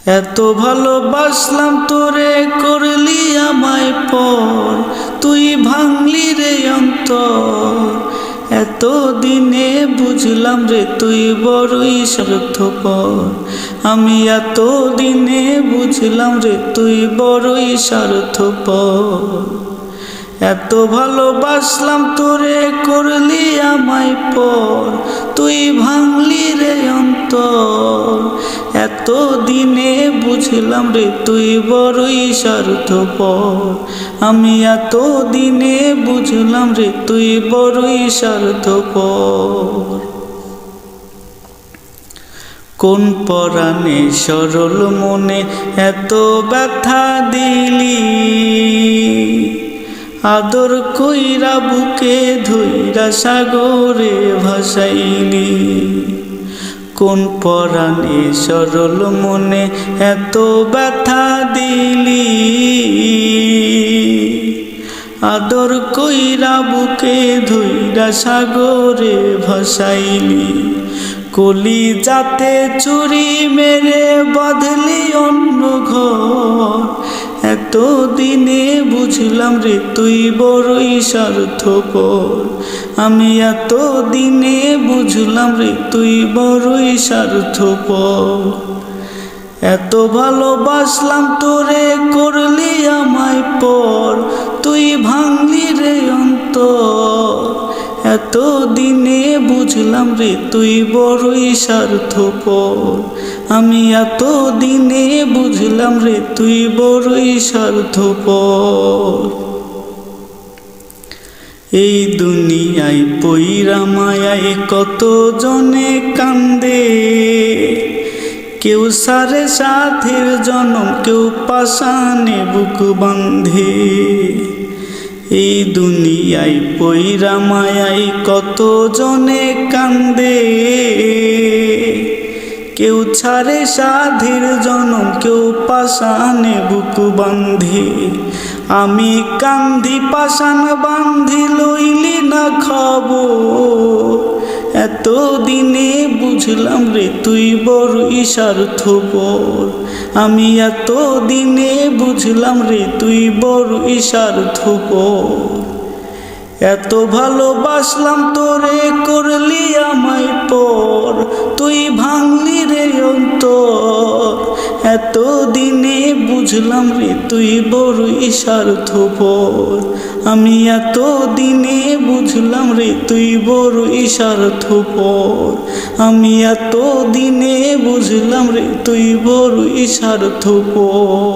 এত ভালোবাসলাম তোরে, করলি আমায় পর, তুই ভাঙলি রে অন্তর। এত দিনে বুঝলাম রে তুই বড়ই স্বার্থপর, আমি এত দিনে বুঝলাম রে তুই বড়ই স্বার্থপর। এত ভালোবাসলাম তোরে, করলি আমায় পর, তুই ভাঙলি রে অন্তর। এত দিনে বুঝলাম রে তুই বড়ই স্বার্থপর, আমি এত দিনে বুঝলাম রে তুই বড়ই স্বার্থপর। কোন পরাণে সরল মনে এত ব্যথা দিলি, আদর কইরা বুকে ধইরা সাগরে ভাসাইলি। কোন পরাণে সরল মনে এত ব্যথা দিলি, আদর কইরা বুকে ধইরা সাগরে ভাসাইলি। কলি যাতে চুরি মেরে বাঁধলি অন্য ঘর, এত দিনে বুঝলাম রে তুই বড়ই স্বার্থপর, আমি এত দিনে বুঝলাম রে তুই বড়ই স্বার্থপর। এত ভালোবাসলাম তোরে, করলি আমায় পর, তুই ভাঙলি রে অন্তর। এত দিনে বুঝলাম রে তুই বড়ই স্বার্থপর, আমি এত দিনে বুঝলাম রে তুই বড়ই স্বার্থপর। এই দুনিয়ায় পইরা মায়ায় কত জনে কান্দে, কেউ সারে সাথের জনম, কেউ পাশানে বুক বাঁধে। এই দুনিয়ায় পইরা মায়ায় কত জনে কান্দে, কেউ ছাড়ে সাধের জনম, কেউ পাশানে বুক বাঁধে। আমি কান্দি পাশান বান্ধি, লইলি না খবর। এত দিনে বুঝলাম রে তুই বড়ই স্বার্থপর, আমি এত দিনে বুঝলাম রে তুই বড়ই স্বার্থপর। এত ভালোবাসলাম তোরে, করলি আমায় পর, তুই ভাঙলি রে অন্তর। এত দিনে বুঝলাম রে তুই বড়ই স্বার্থপর, আমি এত দিনে বুঝলাম রে তুই বড়ই স্বার্থপর, আমি এত দিনে বুঝলাম রে তুই বড়ই স্বার্থপর।